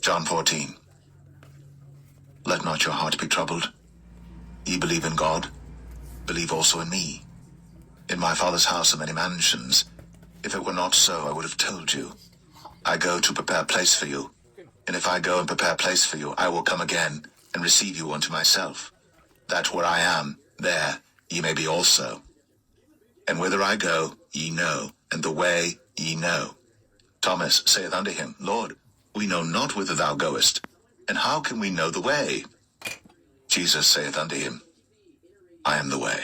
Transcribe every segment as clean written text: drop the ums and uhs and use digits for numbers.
John 14. Let not your heart be troubled. Ye believe in God, believe also in me. In my Father's house are many mansions. If it were not so, I would have told you. I go to prepare a place for you. And if I go and prepare a place for you, I will come again and receive you unto myself, that where I am, there ye may be also. And whither I go, ye know, and the way ye know. Thomas saith unto him, Lord, we know not whither thou goest, and how can we know the way? Jesus saith unto him, I am the way,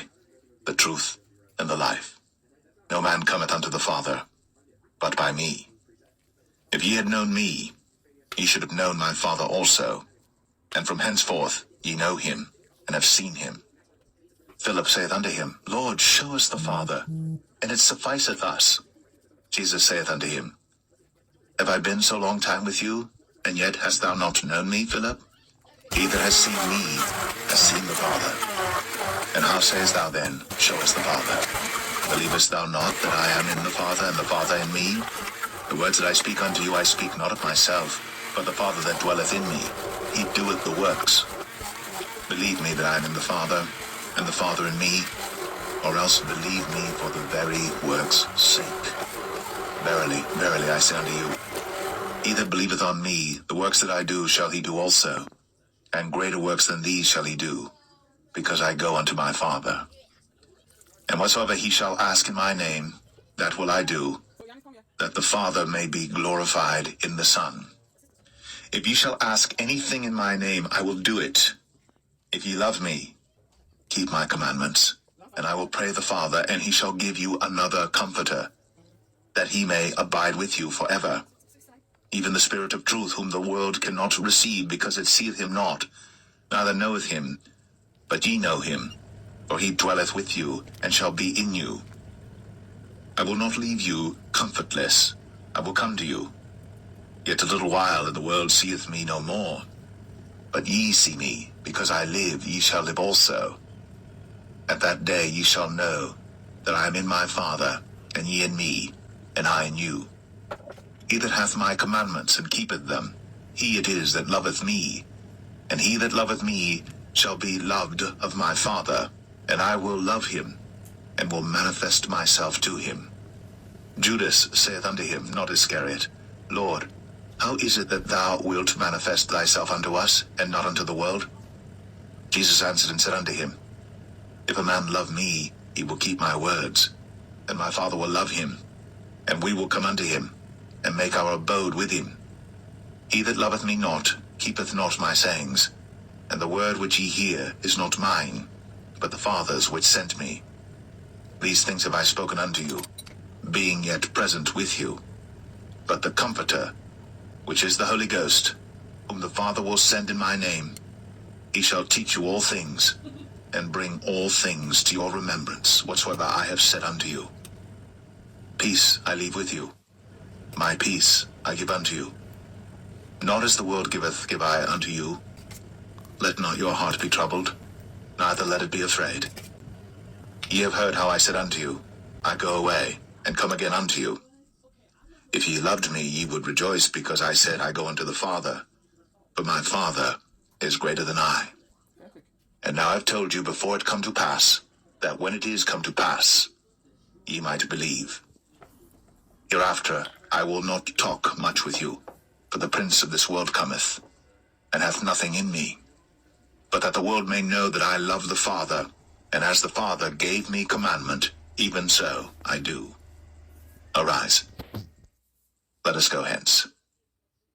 the truth, and the life. No man cometh unto the Father, but by me. If ye had known me, ye should have known my Father also. And from henceforth ye know him, and have seen him. Philip saith unto him, Lord, show us the Father, and it sufficeth us. Jesus saith unto him, Have I been so long time with you, and yet hast thou not known me, Philip? He that has seen me has seen the Father. And how sayest thou then, Show us the Father? Believest thou not that I am in the Father, and the Father in me? The words that I speak unto you I speak not of myself, but the Father that dwelleth in me, he doeth the works. Believe me that I am in the Father, and the Father in me, or else believe me for the very works' sake. Verily, verily, I say unto you, he that believeth on me, the works that I do shall he do also, and greater works than these shall he do, because I go unto my Father. And whatsoever he shall ask in my name, that will I do, that the Father may be glorified in the Son. If ye shall ask anything in my name, I will do it. If ye love me, keep my commandments, and I will pray the Father, and he shall give you another Comforter, that he may abide with you forever. Even the Spirit of truth, whom the world cannot receive, because it seeth him not, neither knoweth him, but ye know him, for he dwelleth with you, and shall be in you. I will not leave you comfortless. I will come to you. Yet a little while, and the world seeth me no more. But ye see me, because I live, ye shall live also. At that day ye shall know that I am in my Father, and ye in me, and I in you. He that hath my commandments and keepeth them, he it is that loveth me. And he that loveth me shall be loved of my Father, and I will love him, and will manifest myself to him. Judas saith unto him, not Iscariot, Lord, how is it that thou wilt manifest thyself unto us, and not unto the world? Jesus answered and said unto him, If a man love me, he will keep my words, and my Father will love him, and we will come unto him, and make our abode with him. He that loveth me not, keepeth not my sayings, and the word which ye hear is not mine, but the Father's which sent me. These things have I spoken unto you, being yet present with you. But the Comforter, which is the Holy Ghost, whom the Father will send in my name, he shall teach you all things, and bring all things to your remembrance, whatsoever I have said unto you. Peace I leave with you. My peace I give unto you. Not as the world giveth, give I unto you. Let not your heart be troubled, neither let it be afraid. Ye have heard how I said unto you, I go away, and come again unto you. If ye loved me, ye would rejoice, because I said, I go unto the Father. But my Father is greater than I. And now I've told you before it come to pass, that when it is come to pass, ye might believe. Hereafter I will not talk much with you, for the prince of this world cometh, and hath nothing in me. But that the world may know that I love the Father, and as the Father gave me commandment, even so I do. Arise. Let us go hence.